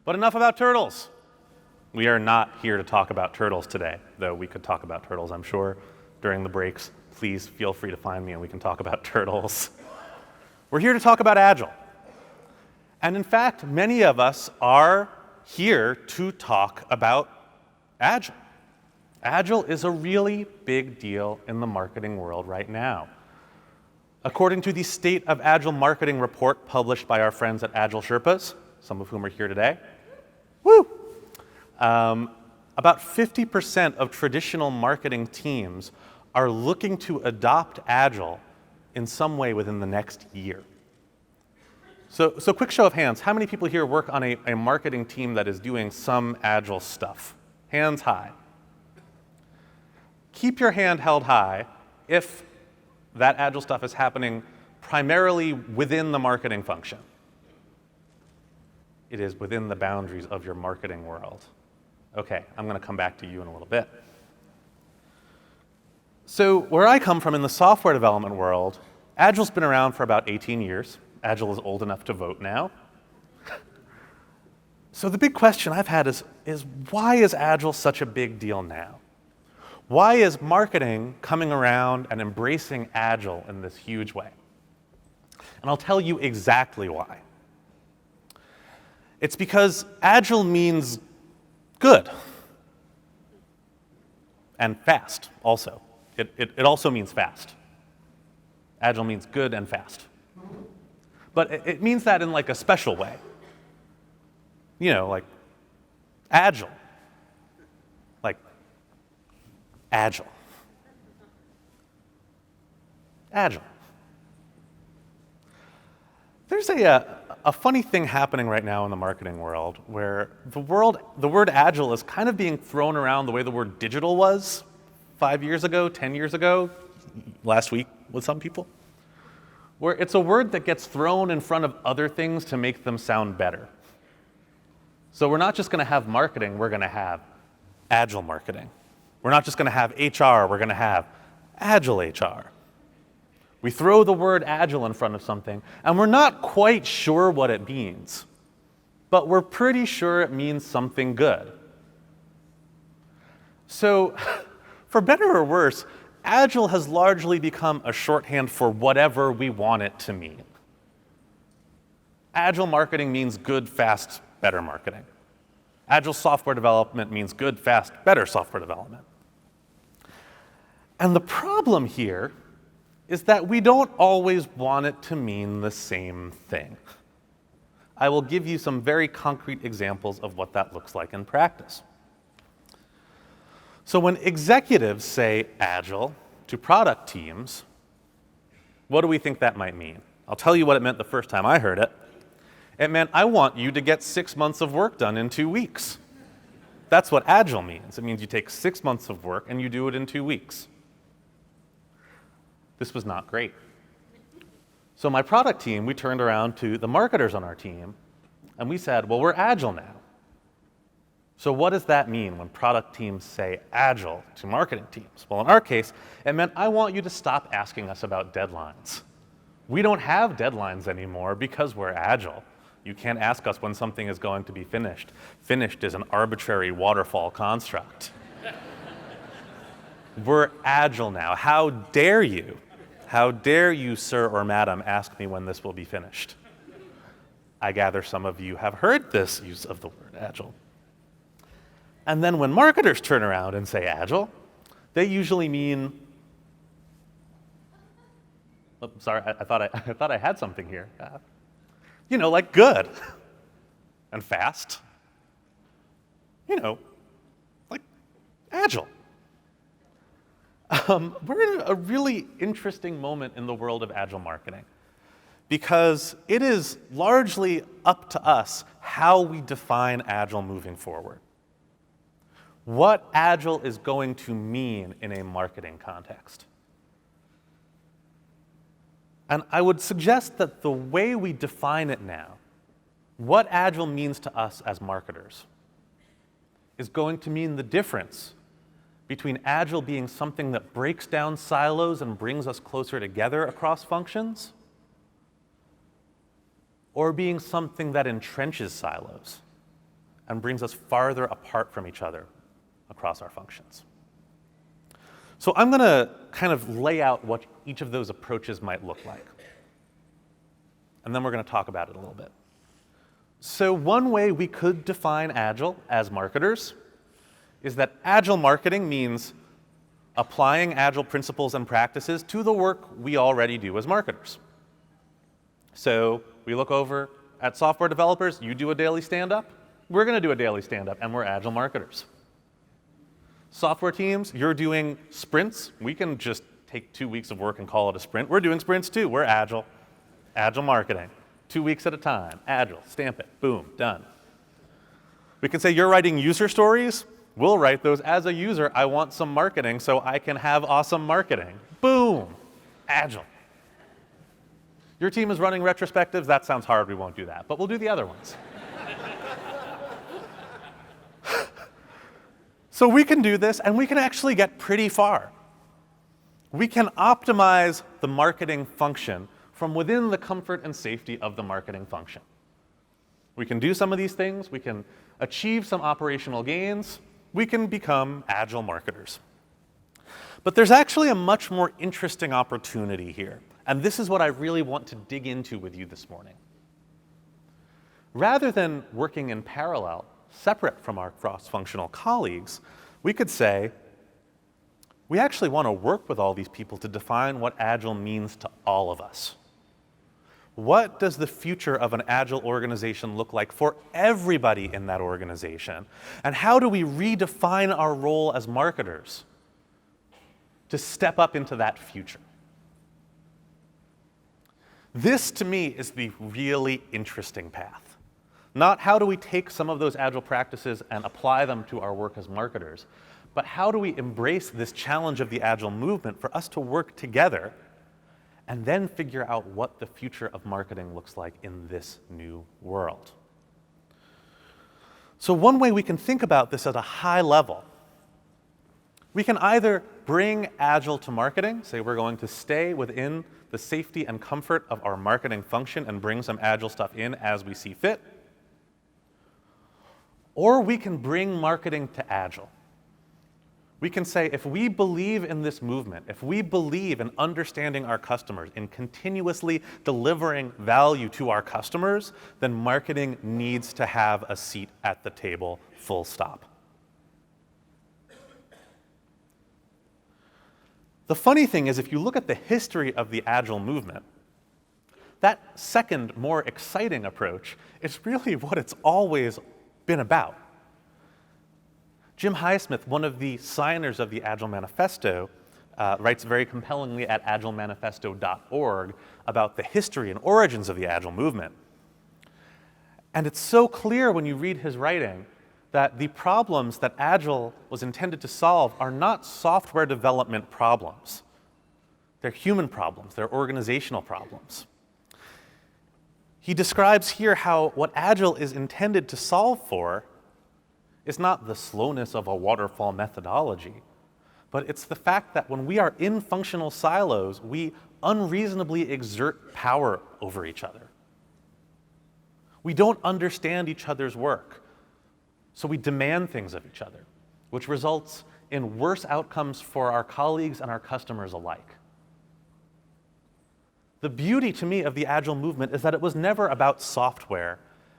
But enough about turtles. We are not here to talk about turtles today, though we could talk about turtles, I'm sure, during the breaks. Please feel free to find me and we can talk about turtles. We're here to talk about Agile. And in fact, many of us are here to talk about Agile. Agile is a really big deal in the marketing world right now. According to the State of Agile Marketing report published by our friends at Agile Sherpas, some of whom are here today, about 50% of traditional marketing teams are looking to adopt Agile in some way within the next year. So quick show of hands, how many people here work on a marketing team that is doing some Agile stuff? Hands high. Keep your hand held high if that Agile stuff is happening primarily within the marketing function. It is within the boundaries of your marketing world. Okay, I'm going to come back to you in a little bit. So where I come from in the software development world, Agile's been around for about 18 years. Agile is old enough to vote now. So the big question I've had is why is Agile such a big deal now? Why is marketing coming around and embracing Agile in this huge way? And I'll tell you exactly why. It's because Agile means good and fast also. It also means fast. Agile means good and fast. But it means that in like a special way. You know, like agile. Like agile. Agile. There's a funny thing happening right now in the marketing world where the word agile is kind of being thrown around the way the word digital was 5 years ago, 10 years ago, last week with some people, where it's a word that gets thrown in front of other things to make them sound better. So we're not just going to have marketing, we're going to have agile marketing. We're not just going to have HR, we're going to have agile HR. We throw the word agile in front of something, and we're not quite sure what it means, but we're pretty sure it means something good. So, for better or worse, agile has largely become a shorthand for whatever we want it to mean. Agile marketing means good, fast, better marketing. Agile software development means good, fast, better software development. And the problem here is that we don't always want it to mean the same thing. I will give you some very concrete examples of what that looks like in practice. So when executives say agile to product teams, what do we think that might mean? I'll tell you what it meant the first time I heard it. It meant, I want you to get 6 months of work done in 2 weeks. That's what agile means. It means you take 6 months of work and you do it in 2 weeks. This was not great. So my product team, we turned around to the marketers on our team, and we said, well, we're agile now. So what does that mean when product teams say agile to marketing teams? Well, in our case, it meant I want you to stop asking us about deadlines. We don't have deadlines anymore because we're agile. You can't ask us when something is going to be finished. Finished is an arbitrary waterfall construct. We're agile now. How dare you? How dare you, sir or madam, ask me when this will be finished? I gather some of you have heard this use of the word agile. And then when marketers turn around and say agile, they usually mean, oh, sorry, I thought I had something here. You know, like good and fast. You know, like agile. We're in a really interesting moment in the world of agile marketing because it is largely up to us how we define agile moving forward. What agile is going to mean in a marketing context. And I would suggest that the way we define it now, what agile means to us as marketers, is going to mean the difference between agile being something that breaks down silos and brings us closer together across functions, or being something that entrenches silos and brings us farther apart from each other across our functions. So I'm going to kind of lay out what each of those approaches might look like. And then we're going to talk about it a little bit. So one way we could define Agile as marketers is that Agile marketing means applying Agile principles and practices to the work we already do as marketers. So we look over at software developers, you do a daily stand-up, we're going to do a daily stand-up, and we're Agile marketers. Software teams, you're doing sprints. We can just take 2 weeks of work and call it a sprint. We're doing sprints too. We're Agile. Agile marketing. 2 weeks at a time. Agile. Stamp it. Boom. Done. We can say you're writing user stories. We'll write those as a user. I want some marketing so I can have awesome marketing. Boom. Agile. Your team is running retrospectives. That sounds hard. We won't do that. But we'll do the other ones. So we can do this, and we can actually get pretty far. We can optimize the marketing function from within the comfort and safety of the marketing function. We can do some of these things. We can achieve some operational gains. We can become Agile marketers. But there's actually a much more interesting opportunity here, and this is what I really want to dig into with you this morning. Rather than working in parallel, separate from our cross-functional colleagues, we could say, we actually want to work with all these people to define what Agile means to all of us. What does the future of an Agile organization look like for everybody in that organization? And how do we redefine our role as marketers to step up into that future? This, to me, is the really interesting path. Not how do we take some of those Agile practices and apply them to our work as marketers, but how do we embrace this challenge of the Agile movement for us to work together and then figure out what the future of marketing looks like in this new world. So one way we can think about this at a high level, we can either bring Agile to marketing, say we're going to stay within the safety and comfort of our marketing function and bring some Agile stuff in as we see fit, or we can bring marketing to Agile. We can say, if we believe in this movement, if we believe in understanding our customers, in continuously delivering value to our customers, then marketing needs to have a seat at the table, full stop. The funny thing is, if you look at the history of the Agile movement, that second, more exciting approach is really what it's always been about. Jim Highsmith, one of the signers of the Agile Manifesto, writes very compellingly at agilemanifesto.org about the history and origins of the Agile movement. And it's so clear when you read his writing that the problems that Agile was intended to solve are not software development problems. They're human problems, they're organizational problems. He describes here how what Agile is intended to solve for is not the slowness of a waterfall methodology, but it's the fact that when we are in functional silos, we unreasonably exert power over each other. We don't understand each other's work, so we demand things of each other, which results in worse outcomes for our colleagues and our customers alike. The beauty to me of the Agile movement is that it was never about software.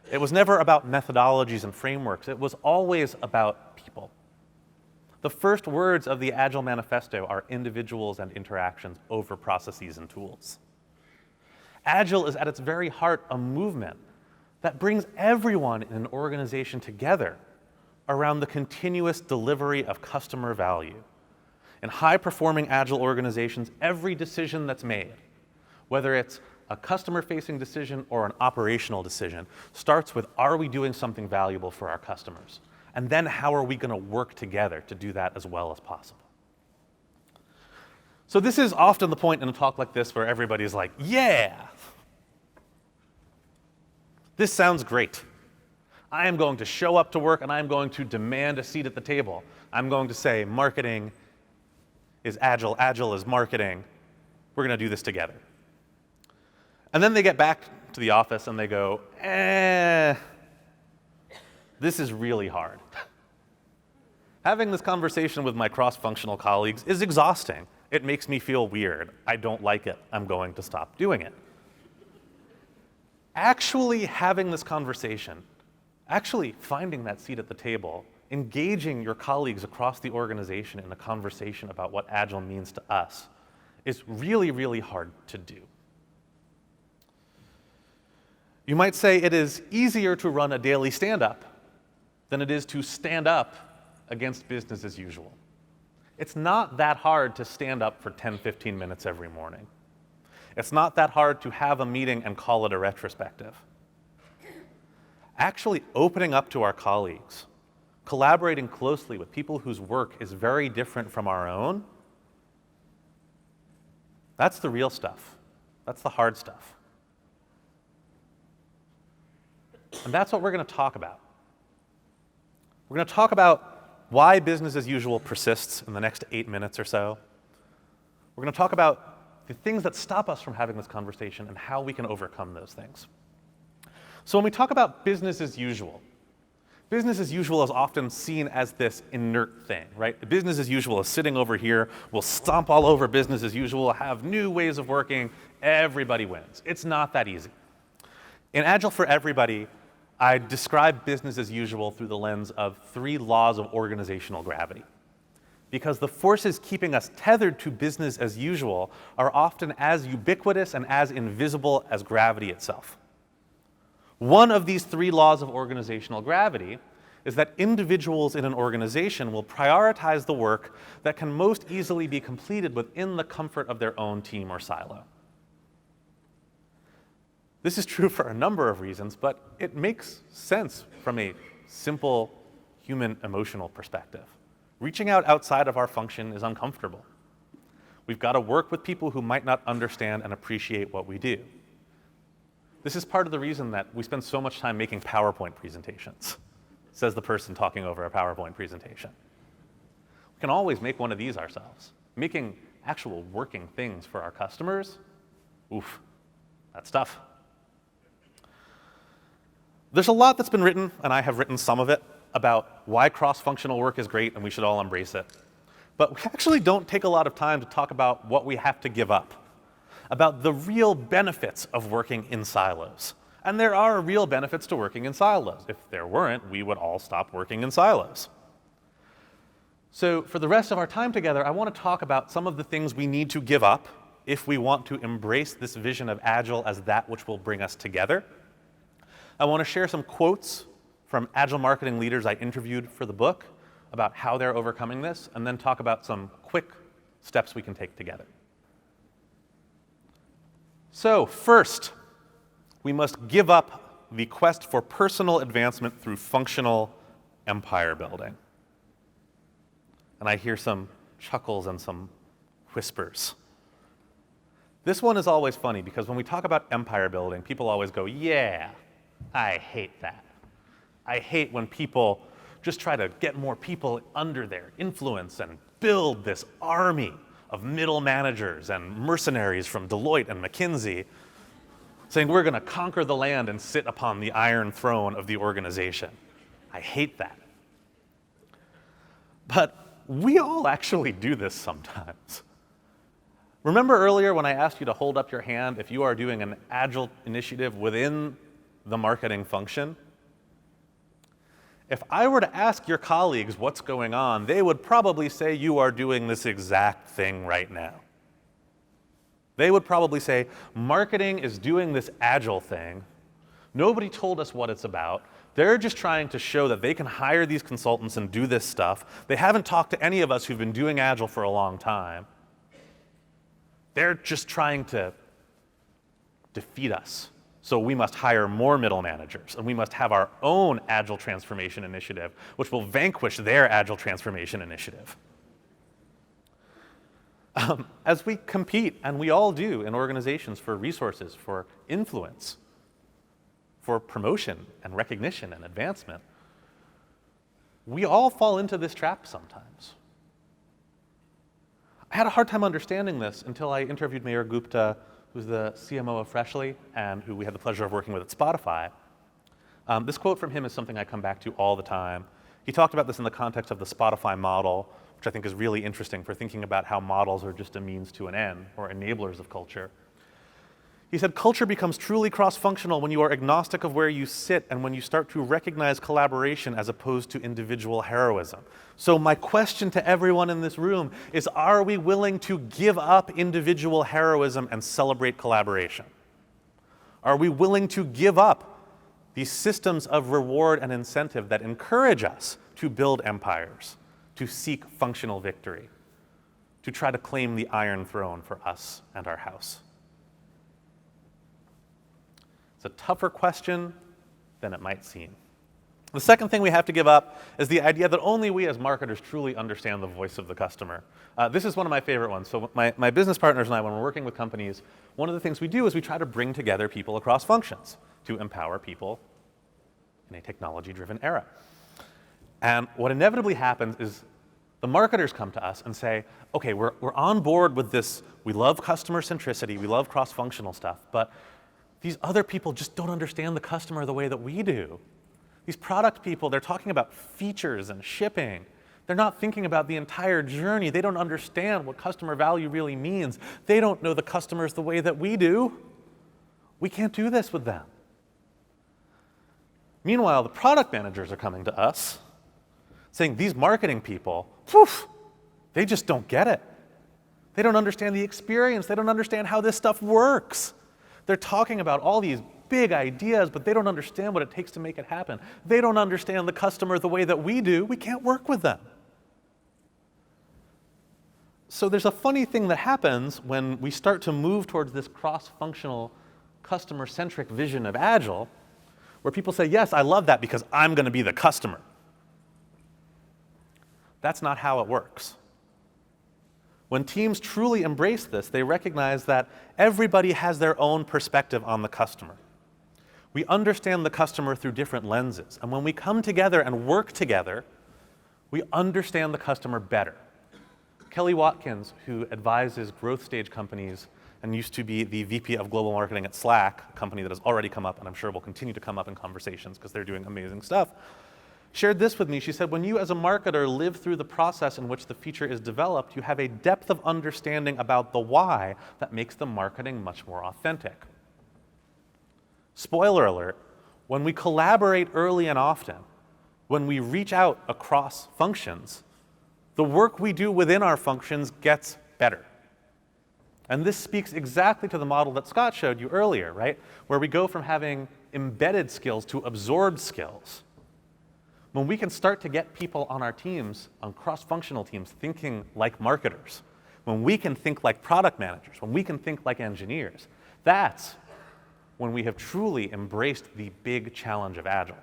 It was never about methodologies and frameworks. It was always about people. The first words of the Agile Manifesto are individuals and interactions over processes and tools. Agile is at its very heart a movement that brings everyone in an organization together around the continuous delivery of customer value. In high-performing Agile organizations, every decision that's made, whether it's a customer-facing decision or an operational decision, starts with, are we doing something valuable for our customers? And then how are we going to work together to do that as well as possible? So this is often the point in a talk like this where everybody's like, yeah, this sounds great. I am going to show up to work and I'm going to demand a seat at the table. I'm going to say marketing is Agile, Agile is marketing. We're going to do this together. And then they get back to the office and they go, This is really hard. Having this conversation with my cross-functional colleagues is exhausting. It makes me feel weird. I don't like it. I'm going to stop doing it. Actually having this conversation, actually finding that seat at the table, engaging your colleagues across the organization in a conversation about what Agile means to us is really, really hard to do. You might say it is easier to run a daily stand-up than it is to stand up against business as usual. It's not that hard to stand up for 10, 15 minutes every morning. It's not that hard to have a meeting and call it a retrospective. Actually opening up to our colleagues, collaborating closely with people whose work is very different from our own, that's the real stuff. That's the hard stuff. And that's what we're going to talk about. We're going to talk about why business as usual persists in the next 8 minutes or so. We're going to talk about the things that stop us from having this conversation and how we can overcome those things. So when we talk about business as usual is often seen as this inert thing, right? Business as usual is sitting over here, we'll stomp all over business as usual, have new ways of working, everybody wins. It's not that easy. In Agile for Everybody, I describe business as usual through the lens of 3 laws of organizational gravity. Because the forces keeping us tethered to business as usual are often as ubiquitous and as invisible as gravity itself. One of these 3 laws of organizational gravity is that individuals in an organization will prioritize the work that can most easily be completed within the comfort of their own team or silo. This is true for a number of reasons, but it makes sense from a simple human emotional perspective. Reaching out outside of our function is uncomfortable. We've got to work with people who might not understand and appreciate what we do. This is part of the reason that we spend so much time making PowerPoint presentations, says the person talking over a PowerPoint presentation. We can always make one of these ourselves. Making actual working things for our customers, oof, that's tough. There's a lot that's been written, and I have written some of it, about why cross-functional work is great and we should all embrace it. But we actually don't take a lot of time to talk about what we have to give up, about the real benefits of working in silos. And there are real benefits to working in silos. If there weren't, we would all stop working in silos. So for the rest of our time together, I want to talk about some of the things we need to give up if we want to embrace this vision of Agile as that which will bring us together. I want to share some quotes from Agile marketing leaders I interviewed for the book about how they're overcoming this, and then talk about some quick steps we can take together. So first, we must give up the quest for personal advancement through functional empire building. And I hear some chuckles and some whispers. This one is always funny because when we talk about empire building, people always go, yeah, I hate that. I hate when people just try to get more people under their influence and build this army of middle managers and mercenaries from Deloitte and McKinsey saying we're going to conquer the land and sit upon the iron throne of the organization. I hate that. But we all actually do this sometimes. Remember earlier when I asked you to hold up your hand if you are doing an Agile initiative within the marketing function? If I were to ask your colleagues what's going on, they would probably say you are doing this exact thing right now. They would probably say, marketing is doing this Agile thing. Nobody told us what it's about. They're just trying to show that they can hire these consultants and do this stuff. They haven't talked to any of us who've been doing Agile for a long time. They're just trying to defeat us. So we must hire more middle managers, and we must have our own Agile transformation initiative, which will vanquish their Agile transformation initiative. As we compete, and we all do in organizations for resources, for influence, for promotion and recognition and advancement, we all fall into this trap sometimes. I had a hard time understanding this until I interviewed Mayur Gupta, who's the CMO of Freshly and who we had the pleasure of working with at Spotify. This quote from him is something I come back to all the time. He talked about this in the context of the Spotify model, which I think is really interesting for thinking about how models are just a means to an end, or enablers of culture. He said, culture becomes truly cross-functional when you are agnostic of where you sit and when you start to recognize collaboration as opposed to individual heroism. So my question to everyone in this room is, are we willing to give up individual heroism and celebrate collaboration? Are we willing to give up these systems of reward and incentive that encourage us to build empires, to seek functional victory, to try to claim the Iron Throne for us and our house? It's a tougher question than it might seem. The second thing we have to give up is the idea that only we as marketers truly understand the voice of the customer. This is one of my favorite ones. So my business partners and I, when we're working with companies, one of the things we do is we try to bring together people across functions to empower people in a technology-driven era. And what inevitably happens is the marketers come to us and say, okay, we're on board with this. We love customer centricity. We love cross-functional stuff. But these other people just don't understand the customer the way that we do. These product people, they're talking about features and shipping. They're not thinking about the entire journey. They don't understand what customer value really means. They don't know the customers the way that we do. We can't do this with them. Meanwhile, the product managers are coming to us saying these marketing people, they just don't get it. They don't understand the experience. They don't understand how this stuff works. They're talking about all these big ideas, but they don't understand what it takes to make it happen. They don't understand the customer the way that we do. We can't work with them. So there's a funny thing that happens when we start to move towards this cross-functional, customer-centric vision of Agile, where people say, yes, I love that because I'm going to be the customer. That's not how it works. When teams truly embrace this, they recognize that everybody has their own perspective on the customer. We understand the customer through different lenses. And when we come together and work together, we understand the customer better. Kelly Watkins, who advises growth stage companies and used to be the VP of Global Marketing at Slack, a company that has already come up and I'm sure will continue to come up in conversations because they're doing amazing stuff, shared this with me. She said, when you as a marketer live through the process in which the feature is developed, you have a depth of understanding about the why that makes the marketing much more authentic. Spoiler alert, when we collaborate early and often, when we reach out across functions, the work we do within our functions gets better. And this speaks exactly to the model that Scott showed you earlier, right? Where we go from having embedded skills to absorbed skills. When we can start to get people on our teams, on cross-functional teams, thinking like marketers, when we can think like product managers, when we can think like engineers, that's when we have truly embraced the big challenge of Agile.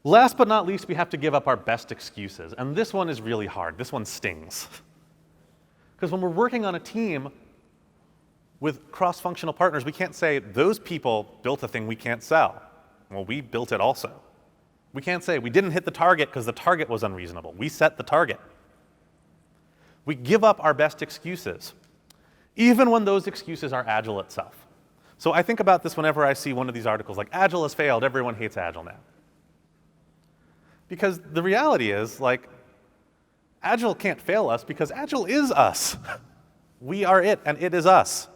Last but not least, we have to give up our best excuses. And this one is really hard. This one stings. Because when we're working on a team with cross-functional partners, we can't say, those people built a thing we can't sell. Well, we built it also. We can't say, we didn't hit the target because the target was unreasonable. We set the target. We give up our best excuses, even when those excuses are Agile itself. So I think about this whenever I see one of these articles like, Agile has failed, everyone hates Agile now. Because the reality is, like, Agile can't fail us because Agile is us. We are it, and it is us.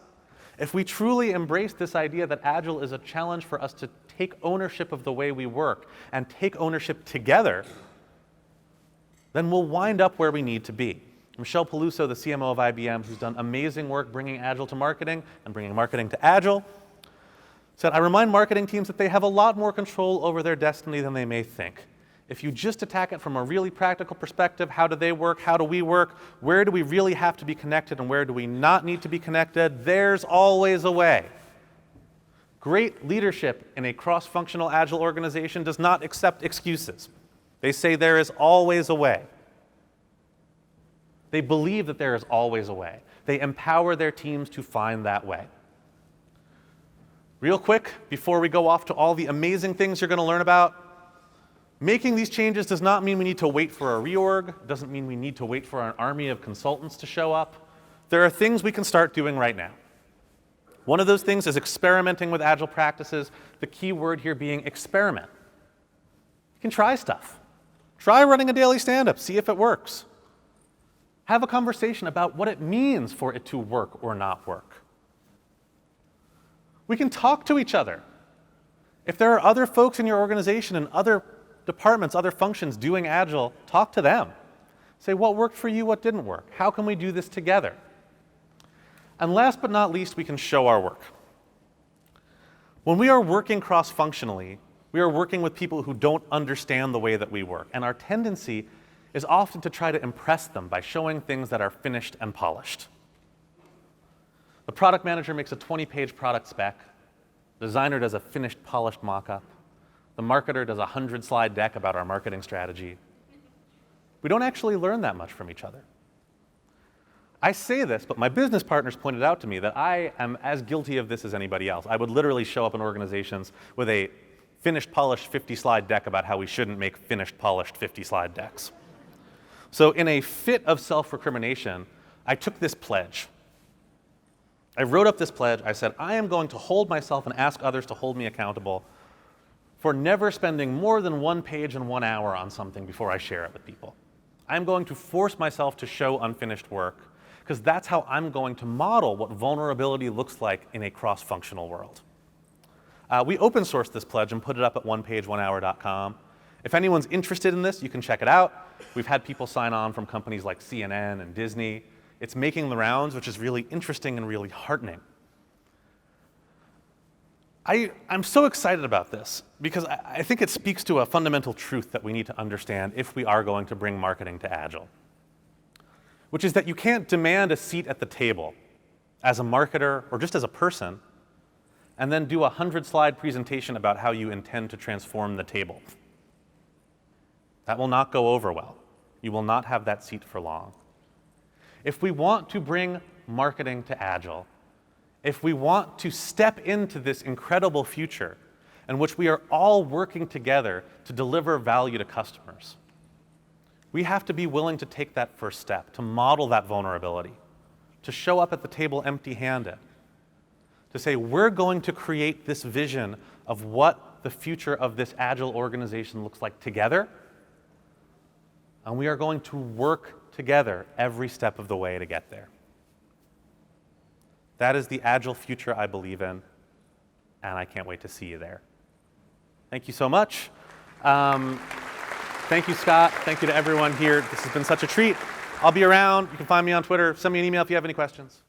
If we truly embrace this idea that Agile is a challenge for us to take ownership of the way we work and take ownership together, then we'll wind up where we need to be. Michelle Peluso, the CMO of IBM, who's done amazing work bringing Agile to marketing and bringing marketing to Agile, said, I remind marketing teams that they have a lot more control over their destiny than they may think. If you just attack it from a really practical perspective, how do they work, how do we work, where do we really have to be connected and where do we not need to be connected, there's always a way. Great leadership in a cross-functional Agile organization does not accept excuses. They say there is always a way. They believe that there is always a way. They empower their teams to find that way. Real quick, before we go off to all the amazing things you're going to learn about, making these changes does not mean we need to wait for a reorg. It doesn't mean we need to wait for an army of consultants to show up. There are things we can start doing right now. One of those things is experimenting with Agile practices, the key word here being experiment. You can try stuff. Try running a daily stand-up, see if it works. Have a conversation about what it means for it to work or not work. We can talk to each other. If there are other folks in your organization and other departments, other functions doing Agile, talk to them. Say what worked for you, what didn't work. How can we do this together? And last but not least, we can show our work. When we are working cross-functionally, we are working with people who don't understand the way that we work. And our tendency is often to try to impress them by showing things that are finished and polished. The product manager makes a 20-page product spec. The designer does a finished, polished mock-up. The marketer does a 100-slide deck about our marketing strategy. We don't actually learn that much from each other. I say this, but my business partners pointed out to me that I am as guilty of this as anybody else. I would literally show up in organizations with a finished, polished 50-slide deck about how we shouldn't make finished, polished 50-slide decks. So in a fit of self-recrimination, I took this pledge. I wrote up this pledge. I said, I am going to hold myself and ask others to hold me accountable for never spending more than 1 page and 1 hour on something before I share it with people. I'm going to force myself to show unfinished work, because that's how I'm going to model what vulnerability looks like in a cross-functional world. We open sourced this pledge and put it up at onepageonehour.com. If anyone's interested in this, you can check it out. We've had people sign on from companies like CNN and Disney. It's making the rounds, which is really interesting and really heartening. I'm so excited about this because I think it speaks to a fundamental truth that we need to understand if we are going to bring marketing to Agile, which is that you can't demand a seat at the table as a marketer or just as a person and then do a 100-slide presentation about how you intend to transform the table. That will not go over well. You will not have that seat for long. If we want to bring marketing to Agile, if we want to step into this incredible future in which we are all working together to deliver value to customers, we have to be willing to take that first step, to model that vulnerability, to show up at the table empty-handed, to say we're going to create this vision of what the future of this Agile organization looks like together, and we are going to work together every step of the way to get there. That is the Agile future I believe in, and I can't wait to see you there. Thank you so much. Thank you, Scott. Thank you to everyone here. This has been such a treat. I'll be around. You can find me on Twitter. Send me an email if you have any questions.